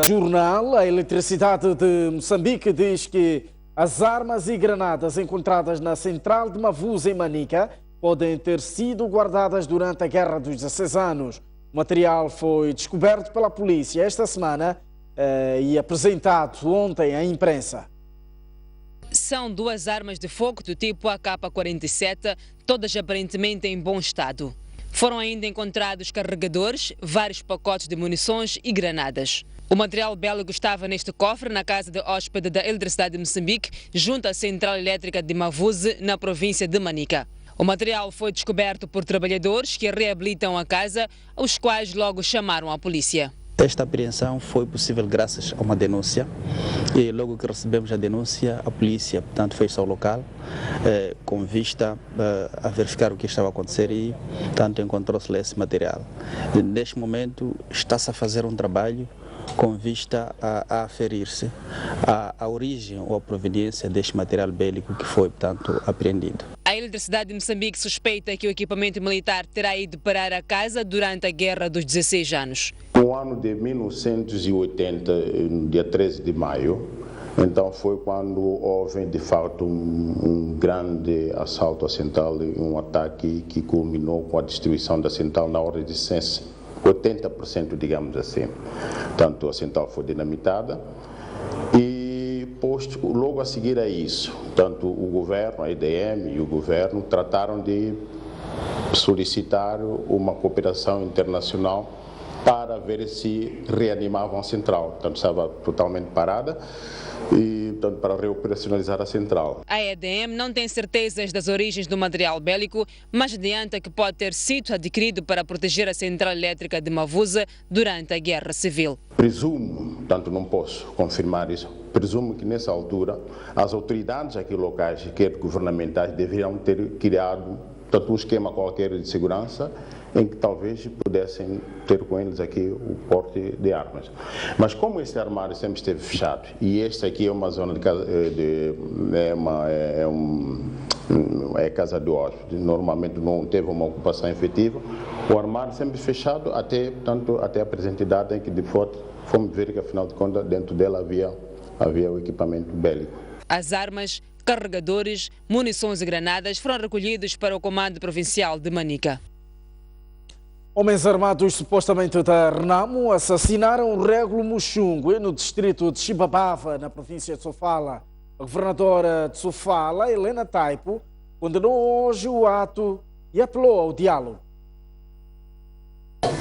Jornal, a Eletricidade de Moçambique diz que as armas e granadas encontradas na central de Mavusa, em Manica, podem ter sido guardadas durante a Guerra dos 16 anos. O material foi descoberto pela polícia esta semana e apresentado ontem à imprensa. São duas armas de fogo do tipo AK-47, todas aparentemente em bom estado. Foram ainda encontrados carregadores, vários pacotes de munições e granadas. O material bélico estava neste cofre na casa de hóspede da Eletricidade de Moçambique, junto à Central Elétrica de Mavusa, na província de Manica. O material foi descoberto por trabalhadores que reabilitam a casa, os quais logo chamaram a polícia. Esta apreensão foi possível graças a uma denúncia e logo que recebemos a denúncia, a polícia, portanto, fez-se ao local com vista a verificar o que estava a acontecer e, portanto, encontrou-se lá esse material. Neste momento está-se a fazer um trabalho com vista a aferir-se a origem ou a proveniência deste material bélico que foi, portanto, apreendido. A Eletricidade de Moçambique suspeita que o equipamento militar terá ido parar a casa durante a Guerra dos 16 anos. No ano de 1980, no dia 13 de maio, então foi quando houve de fato um grande assalto à central, um ataque que culminou com a destruição da central na ordem de 80%, digamos assim. Tanto a central foi dinamitada e logo a seguir a isso, tanto o governo, a EDM e o governo trataram de solicitar uma cooperação internacional para ver se reanimavam a central. Portanto, estava totalmente parada e, portanto, para reoperacionalizar a central. A EDM não tem certezas das origens do material bélico, mas adianta que pode ter sido adquirido para proteger a central elétrica de Mavusa durante a Guerra Civil. Presumo, portanto não posso confirmar isso, presumo que nessa altura as autoridades aqui locais, quer governamentais, deveriam ter criado, portanto, um esquema qualquer de segurança em que talvez pudessem ter com eles aqui o porte de armas. Mas como este armário sempre esteve fechado, e este aqui é uma zona é casa de hóspede, normalmente não teve uma ocupação efetiva, o armário sempre fechado até, portanto, até a presente data em que de fato fomos ver que afinal de contas dentro dela havia o equipamento bélico. As armas, carregadores, munições e granadas foram recolhidos para o Comando Provincial de Manica. Homens armados supostamente da Renamo assassinaram o Régulo Muxungue no distrito de Chibabava, na província de Sofala. A governadora de Sofala, Helena Taipo, condenou hoje o ato e apelou ao diálogo.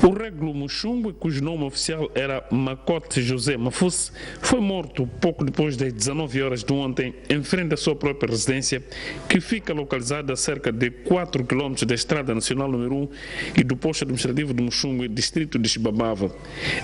O Régulo Muxungue, cujo nome oficial era Macote José Mafusse, foi morto pouco depois das 19 horas de ontem, em frente à sua própria residência, que fica localizada a cerca de 4 km da Estrada Nacional número 1 e do posto administrativo de Muxungue, distrito de Chibabava.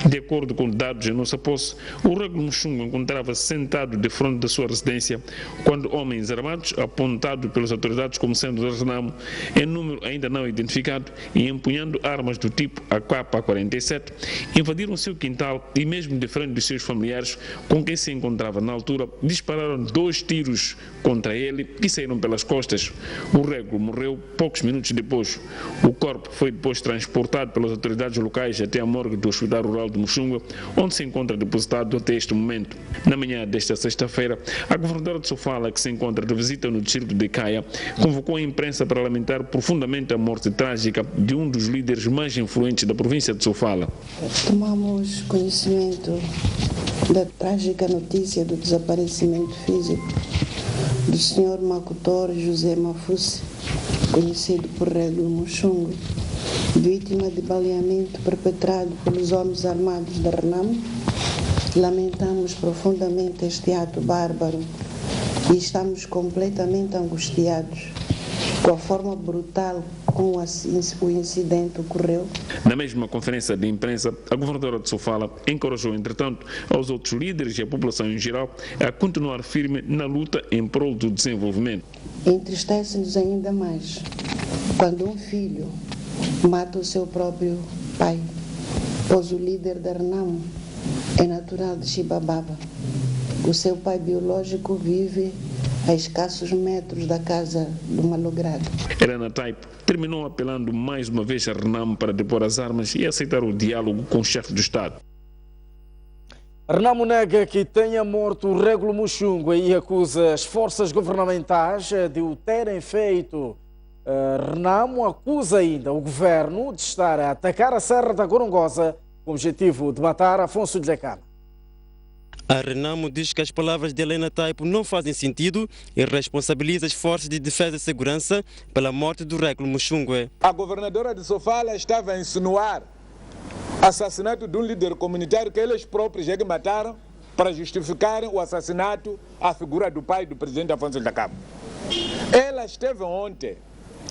De acordo com dados em nossa posse, o Régulo Muxungue encontrava-se sentado de frente da sua residência quando homens armados, apontados pelas autoridades como sendo da Renamo, em número ainda não identificado e empunhando armas do tipo AK-47, invadiram o seu quintal e mesmo de frente dos seus familiares com quem se encontrava na altura, dispararam 2 tiros contra ele e saíram pelas costas. O Régulo morreu poucos minutos depois. O corpo foi depois transportado pelas autoridades locais até a morgue do Hospital Rural de Muxungue, onde se encontra depositado até este momento. Na manhã desta sexta-feira, a governadora de Sofala, que se encontra de visita no distrito de Caia, convocou a imprensa para lamentar profundamente a morte trágica de um dos líderes mais influentes da província de Sofala. Tomamos conhecimento da trágica notícia do desaparecimento físico do Sr. Macotor José Mafusse, conhecido por Régulo Muxungue, vítima de baleamento perpetrado pelos homens armados da Renamo. Lamentamos profundamente este ato bárbaro e estamos completamente angustiados com a forma brutal como o incidente ocorreu. Na mesma conferência de imprensa, a governadora de Sofala encorajou, entretanto, aos outros líderes e a população em geral a continuar firme na luta em prol do desenvolvimento. Entristece-nos ainda mais quando um filho mata o seu próprio pai, pois o líder da Renamo é natural de Chibabava. O seu pai biológico vive a escassos metros da casa do malogrado. Helena Taipo terminou apelando mais uma vez a Renamo para depor as armas e aceitar o diálogo com o chefe do Estado. Renamo nega que tenha morto o Régulo Muxungue e acusa as forças governamentais de o terem feito. Renamo acusa ainda o governo de estar a atacar a Serra da Gorongosa com o objetivo de matar Afonso Dhlakama. A Renamo diz que as palavras de Helena Taipo não fazem sentido e responsabiliza as forças de defesa e segurança pela morte do Régulo Muxungue. A governadora de Sofala estava a insinuar assassinato de um líder comunitário que eles próprios já mataram para justificarem o assassinato à figura do pai do presidente Afonso Dhlakama. Ela esteve ontem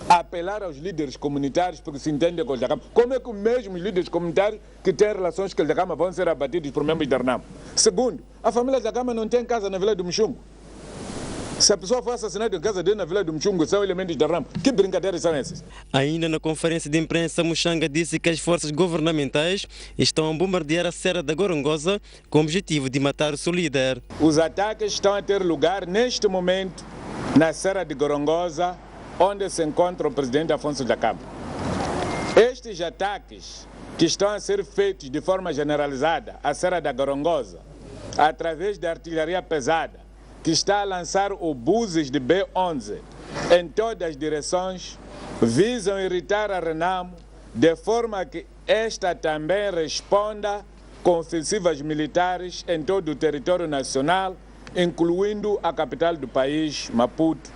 a apelar aos líderes comunitários porque se entendem com o Dhlakama. Como é que os mesmos líderes comunitários que têm relações com o Dhlakama vão ser abatidos por membros da Renamo? Segundo, a família Dhlakama não tem casa na Vila do Muxungue. Se a pessoa for assassinada em casa dele na Vila do Muxungue, são elementos da Renamo. Que brincadeiras são essas? Ainda na conferência de imprensa, Muxanga disse que as forças governamentais estão a bombardear a Serra da Gorongosa com o objetivo de matar o seu líder. Os ataques estão a ter lugar neste momento na Serra de Gorongosa, onde se encontra o presidente Afonso Dhlakama. Estes ataques que estão a ser feitos de forma generalizada à Serra da Gorongosa, através da artilharia pesada, que está a lançar obuses de B-11 em todas as direções, visam irritar a Renamo, de forma que esta também responda com ofensivas militares em todo o território nacional, incluindo a capital do país, Maputo,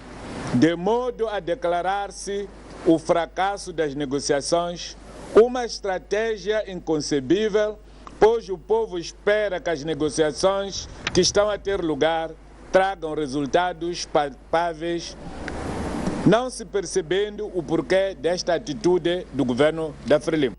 de modo a declarar-se o fracasso das negociações, uma estratégia inconcebível, pois o povo espera que as negociações que estão a ter lugar tragam resultados palpáveis, não se percebendo o porquê desta atitude do governo da Frelimo.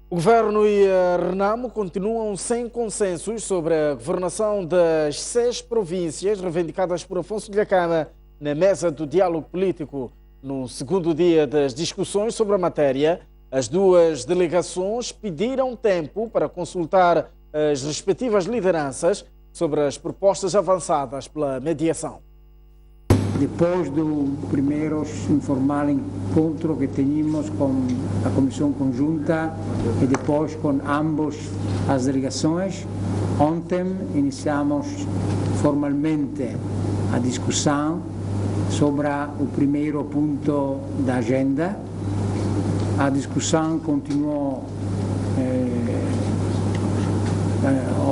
O governo e a Renamo continuam sem consensos sobre a governação das 6 províncias reivindicadas por Afonso Dhlakama na mesa do diálogo político. No segundo dia das discussões sobre a matéria, as duas delegações pediram tempo para consultar as respectivas lideranças sobre as propostas avançadas pela mediação. Depois do primeiro informal encontro que tínhamos com a Comissão Conjunta e depois com ambas as delegações, ontem iniciamos formalmente a discussão sobre o primeiro ponto da agenda. A discussão continuou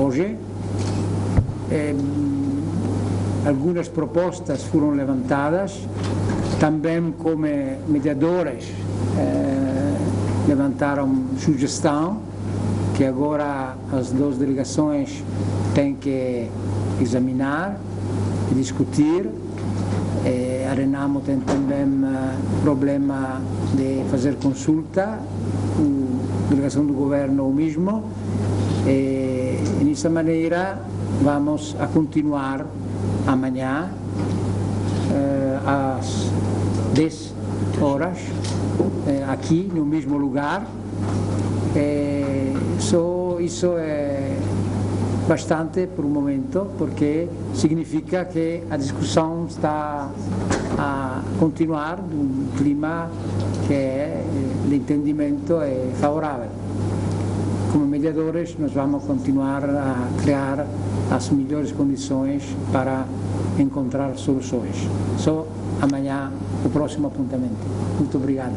hoje. Algumas propostas foram levantadas, também como mediadores levantaram sugestão que agora as duas delegações têm que examinar e discutir. A Renamo tem também problema de fazer consulta, a delegação do governo o mesmo. E dessa maneira vamos a continuar amanhã às 10 horas aqui no mesmo lugar. Isso é bastante por um momento, porque significa que a discussão está a continuar num clima que o entendimento é favorável. Como mediadores, nós vamos continuar a criar as melhores condições para encontrar soluções. Só amanhã o próximo apontamento. Muito obrigado.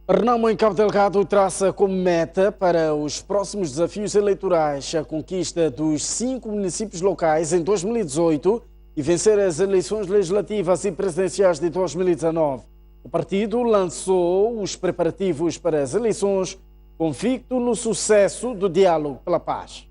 Renamo em Cabo Delgado traça como meta para os próximos desafios eleitorais a conquista dos 5 municípios locais em 2018 e vencer as eleições legislativas e presidenciais de 2019. O partido lançou os preparativos para as eleições, convicto no sucesso do diálogo pela paz.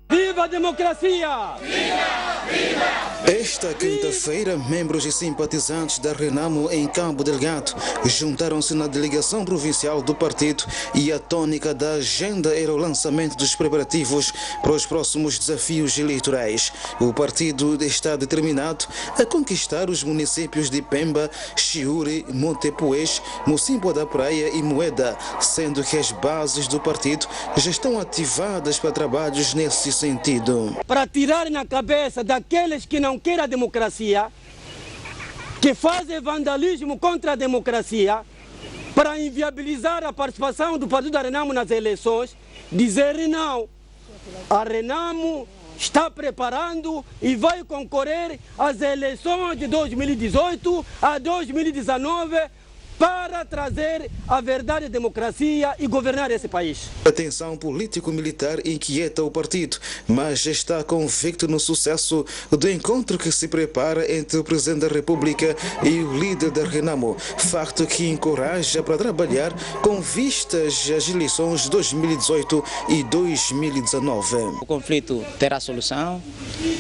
Viva a democracia! Viva! Viva! Esta quinta-feira, membros e simpatizantes da Renamo em Cabo Delgado juntaram-se na delegação provincial do partido e a tônica da agenda era o lançamento dos preparativos para os próximos desafios eleitorais. O partido está determinado a conquistar os municípios de Pemba, Chiure, Montepuez, Mocimboa da Praia e Moeda, sendo que as bases do partido já estão ativadas para trabalhos nesse sentido. Para tirar na cabeça daqueles que não querem a democracia, que fazem vandalismo contra a democracia, para inviabilizar a participação do Partido da Renamo nas eleições, dizer não. A Renamo está preparando e vai concorrer às eleições de 2018 a 2019 para trazer a verdade, a democracia e governar esse país. A tensão político-militar inquieta o partido, mas está convicto no sucesso do encontro que se prepara entre o Presidente da República e o líder da Renamo, facto que encoraja para trabalhar com vistas às eleições de 2018 e 2019. O conflito terá solução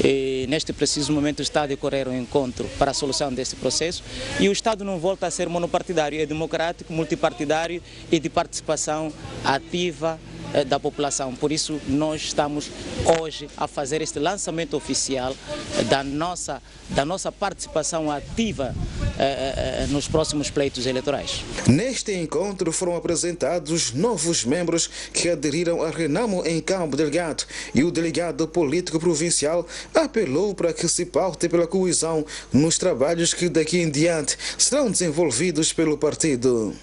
e neste preciso momento está a decorrer um encontro para a solução desse processo e o Estado não volta a ser monopartidário, é democrático, multipartidário e de participação ativa da população. Por isso nós estamos hoje a fazer este lançamento oficial da nossa participação ativa nos próximos pleitos eleitorais. Neste encontro foram apresentados novos membros que aderiram à Renamo em Cabo Delgado e o delegado político provincial apelou para que se paute pela coesão nos trabalhos que daqui em diante serão desenvolvidos pelo partido.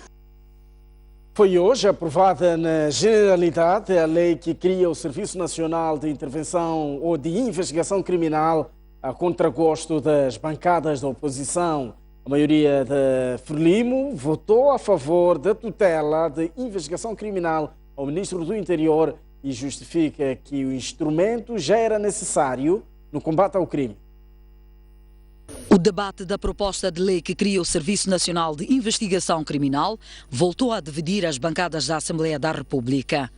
Foi hoje aprovada na Generalidade a lei que cria o Serviço Nacional de Intervenção ou de Investigação Criminal a contragosto das bancadas da oposição. A maioria da Frelimo votou a favor da tutela de investigação criminal ao Ministro do Interior e justifica que o instrumento já era necessário no combate ao crime. O debate da proposta de lei que cria o Serviço Nacional de Investigação Criminal voltou a dividir as bancadas da Assembleia da República.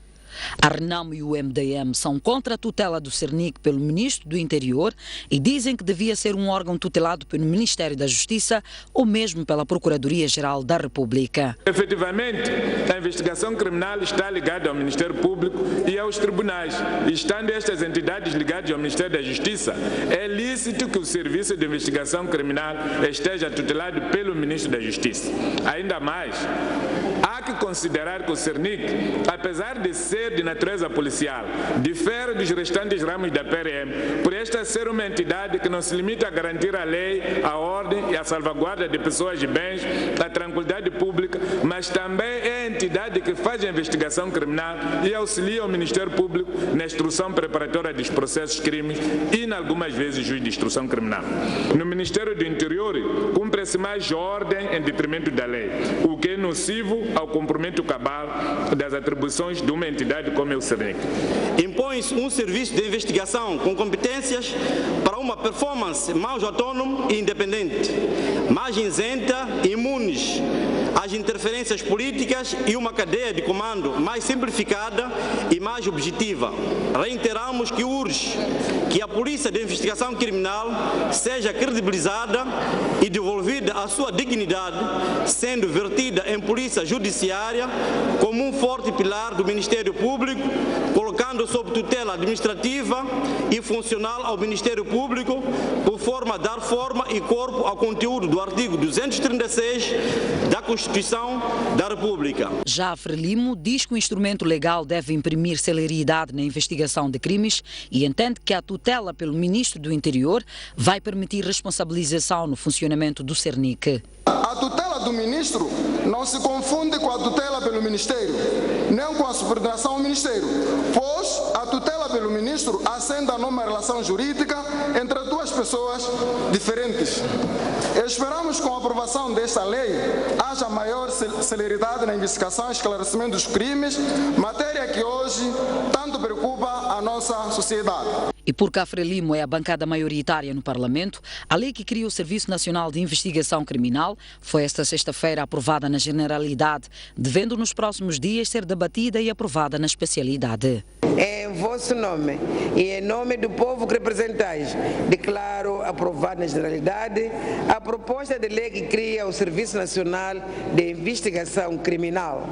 A Renamo e o MDM são contra a tutela do Cernic pelo Ministro do Interior e dizem que devia ser um órgão tutelado pelo Ministério da Justiça ou mesmo pela Procuradoria-Geral da República. Efetivamente, a investigação criminal está ligada ao Ministério Público e aos tribunais. E estando estas entidades ligadas ao Ministério da Justiça, é lícito que o Serviço de Investigação Criminal esteja tutelado pelo Ministro da Justiça. Ainda mais, há que considerar que o Cernic, apesar de ser de natureza policial, difere dos restantes ramos da PRM, por esta ser uma entidade que não se limita a garantir a lei, a ordem e a salvaguarda de pessoas e bens, a tranquilidade pública, mas também é a entidade que faz a investigação criminal e auxilia o Ministério Público na instrução preparatória dos processos crimes e, em algumas vezes, juiz de instrução criminal. No Ministério do Interior, cumpre-se mais ordem em detrimento da lei, o que é nocivo ao cumprimento cabal das atribuições de uma entidade como é o Cernic. Impõe-se um serviço de investigação com competências para uma performance mais autônoma e independente, mais isenta e imunes às interferências políticas e uma cadeia de comando mais simplificada e mais objetiva. Reiteramos que urge que a Polícia de Investigação Criminal seja credibilizada e devolvida à sua dignidade, sendo vertida em polícia judiciária como um forte pilar do Ministério Público, colocando sob tutela administrativa e funcional ao Ministério Público, por forma a dar forma e corpo ao conteúdo do artigo 236 da Constituição da República. Já a Frelimo diz que o instrumento legal deve imprimir celeridade na investigação de crimes e entende que a tutela pelo Ministro do Interior vai permitir responsabilização no funcionamento do Cernic. A tutela do Ministro não se confunde com a tutela pelo Ministério, nem com a subordinação ao Ministério, pois a tutela pelo Ministro assenta numa relação jurídica entre duas pessoas diferentes. Esperamos que com a aprovação desta lei haja maior celeridade na investigação e esclarecimento dos crimes, matéria que hoje tanto preocupa a nossa sociedade. E porque a Frelimo é a bancada maioritária no Parlamento, a lei que cria o Serviço Nacional de Investigação Criminal foi esta sexta-feira aprovada na Generalidade, devendo nos próximos dias ser debatida e aprovada na especialidade. Em vosso nome e em nome do povo que representais, declaro aprovada na Generalidade a proposta de lei que cria o Serviço Nacional de Investigação Criminal.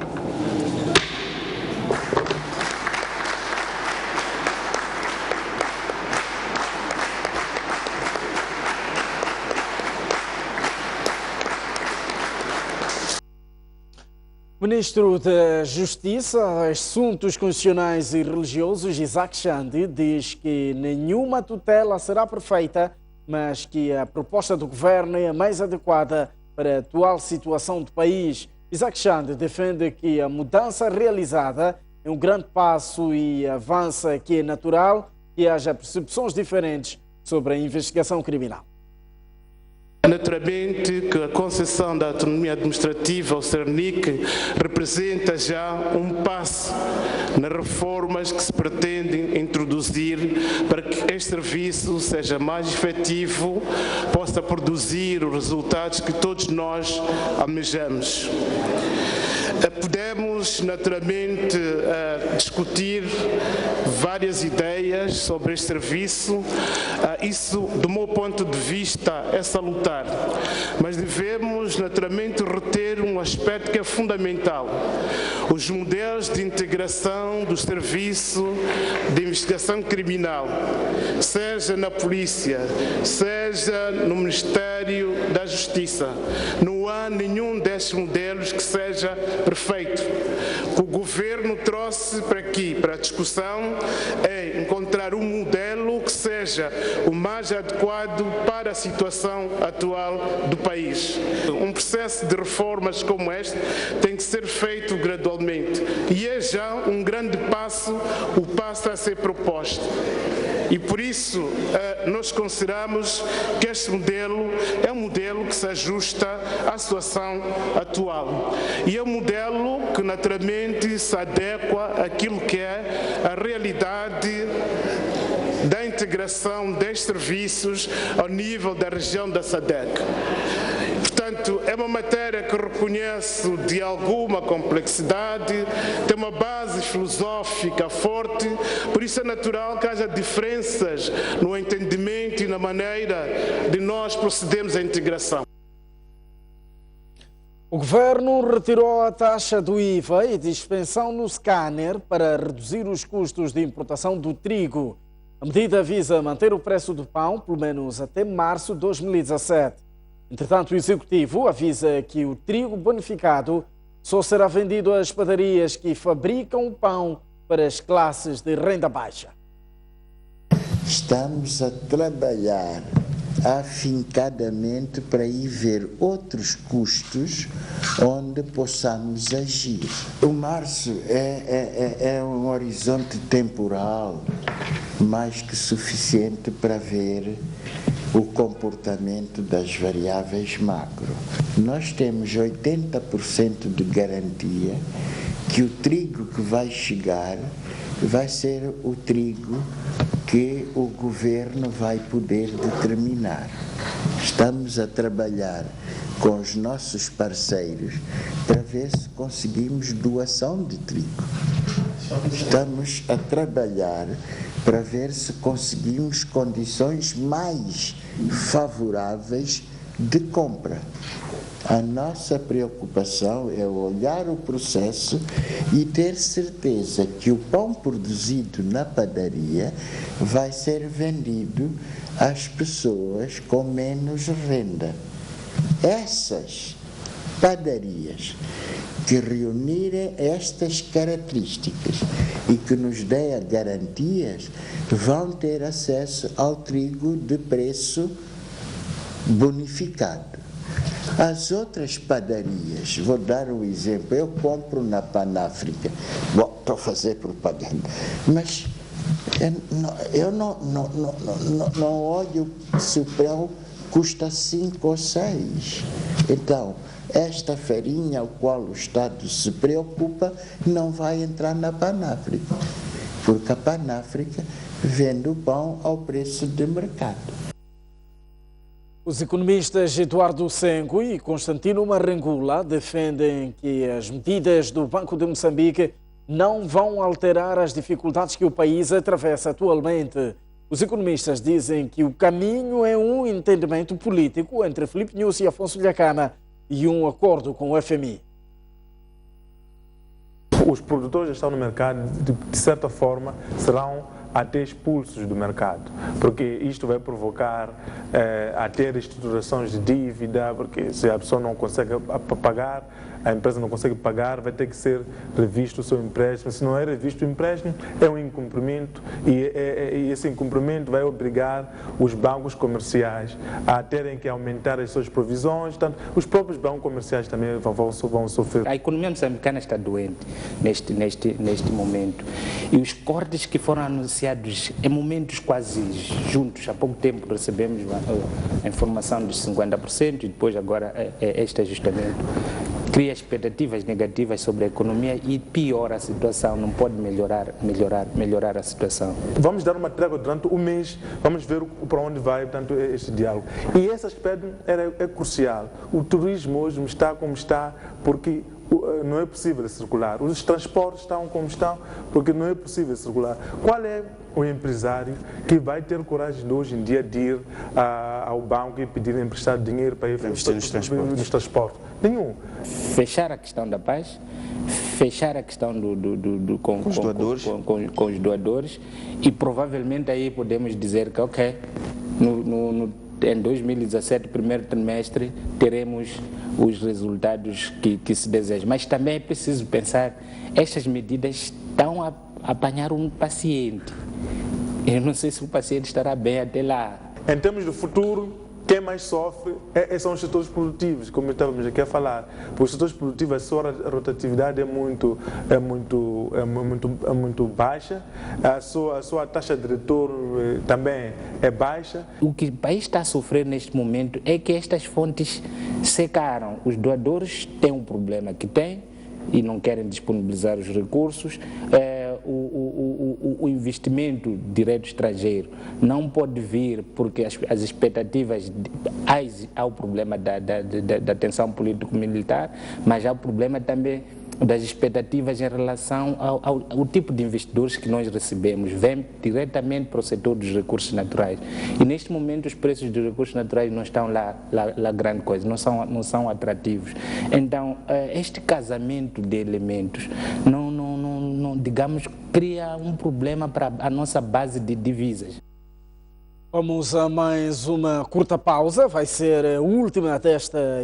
Ministro da Justiça, Assuntos Constitucionais e Religiosos, Isaac Xande, diz que nenhuma tutela será perfeita, mas que a proposta do governo é a mais adequada para a atual situação do país. Isaac Xande defende que a mudança realizada é é um grande passo e avança que é natural que haja percepções diferentes sobre a investigação criminal. Naturalmente que a concessão da autonomia administrativa ao CERNIC representa já um passo nas reformas que se pretendem introduzir para que este serviço seja mais efetivo, possa produzir os resultados que todos nós almejamos. Podemos naturalmente discutir várias ideias sobre este serviço. Isso, do meu ponto de vista, é salutar. Mas devemos naturalmente reter um aspecto que é fundamental. Os modelos de integração do serviço de investigação criminal, seja na polícia, seja no Ministério da Justiça. Não há nenhum destes modelos que seja perfeito. O que o governo trouxe para aqui, para a discussão, é encontrar um modelo que seja o mais adequado para a situação atual do país. Um processo de reformas como este tem que ser feito gradualmente e é já um grande passo, o passo a ser proposto. E por isso nós consideramos que este modelo é um modelo que se ajusta à situação atual. E é um modelo que naturalmente se adequa àquilo que é a realidade da integração destes serviços ao nível da região da SADC. Portanto, é uma matéria que reconheço de alguma complexidade, tem uma base filosófica forte, por isso é natural que haja diferenças no entendimento e na maneira de nós procedermos à integração. O governo retirou a taxa do IVA e dispensão no scanner para reduzir os custos de importação do trigo. A medida visa manter o preço do pão, pelo menos até março de 2017. Entretanto, o Executivo avisa que o trigo bonificado só será vendido às padarias que fabricam o pão para as classes de renda baixa. Estamos a trabalhar afincadamente para ir ver outros custos onde possamos agir. O março é um horizonte temporal mais que suficiente para ver o comportamento das variáveis macro. Nós temos 80% de garantia que o trigo que vai chegar vai ser o trigo que o governo vai poder determinar. Estamos a trabalhar com os nossos parceiros para ver se conseguimos doação de trigo. Estamos a trabalhar para ver se conseguimos condições mais favoráveis de compra. A nossa preocupação é olhar o processo e ter certeza que o pão produzido na padaria vai ser vendido às pessoas com menos renda. Essas padarias que reunirem estas características e que nos deem garantias vão ter acesso ao trigo de preço bonificado. As outras padarias, vou dar um exemplo, eu compro na Panáfrica, estou a fazer propaganda, mas eu não olho se o pão custa 5 ou 6. Então, esta farinha, ao qual o Estado se preocupa, não vai entrar na Panáfrica, porque a Panáfrica vende o pão ao preço de mercado. Os economistas Eduardo Sengo e Constantino Marangula defendem que as medidas do Banco de Moçambique não vão alterar as dificuldades que o país atravessa atualmente. Os economistas dizem que o caminho é um entendimento político entre Filipe Nyusi e Afonso Dhlakama e um acordo com o FMI. Os produtores estão no mercado, de certa forma, serão até expulsos do mercado, porque isto vai provocar a ter estruturações de dívida, porque se a pessoa não consegue pagar, a empresa não consegue pagar, vai ter que ser revisto o seu empréstimo. Se não é revisto o empréstimo, é um incumprimento e esse incumprimento vai obrigar os bancos comerciais a terem que aumentar as suas provisões. Portanto, os próprios bancos comerciais também vão sofrer. A economia moçambicana está doente neste momento e os cortes que foram anunciados em momentos quase juntos, há pouco tempo recebemos a informação dos 50% e depois agora este ajustamento cria expectativas negativas sobre a economia e piora a situação, não pode melhorar a situação. Vamos dar uma trégua durante um mês, vamos ver para onde vai, portanto, este diálogo. E esse aspecto é crucial. O turismo hoje está como está porque não é possível circular. Os transportes estão como estão porque não é possível circular. Qual é o empresário que vai ter coragem de hoje em dia de ir ao banco e pedir emprestado dinheiro para investir nos transportes? Nenhum. Fechar a questão da paz, fechar a questão com os doadores e provavelmente aí podemos dizer que ok, em 2017, primeiro trimestre, teremos os resultados que se deseja. Mas também é preciso pensar, estas medidas estão a apanhar um paciente. Eu não sei se o paciente estará bem até lá. Em termos de futuro, quem mais sofre são os setores produtivos, como estávamos aqui a falar. Porque os setores produtivos, a sua rotatividade é muito baixa, a sua taxa de retorno também é baixa. O que o país está a sofrer neste momento é que estas fontes secaram. Os doadores têm um problema que têm e não querem disponibilizar os recursos. O investimento direto estrangeiro não pode vir porque as expectativas, há o problema da tensão político-militar, mas há o problema também das expectativas em relação ao tipo de investidores que nós recebemos, vem diretamente para o setor dos recursos naturais. E neste momento os preços dos recursos naturais não estão lá grande coisa, não são atrativos. Então, este casamento de elementos não digamos, cria um problema para a nossa base de divisas. Vamos a mais uma curta pausa, vai ser a última desta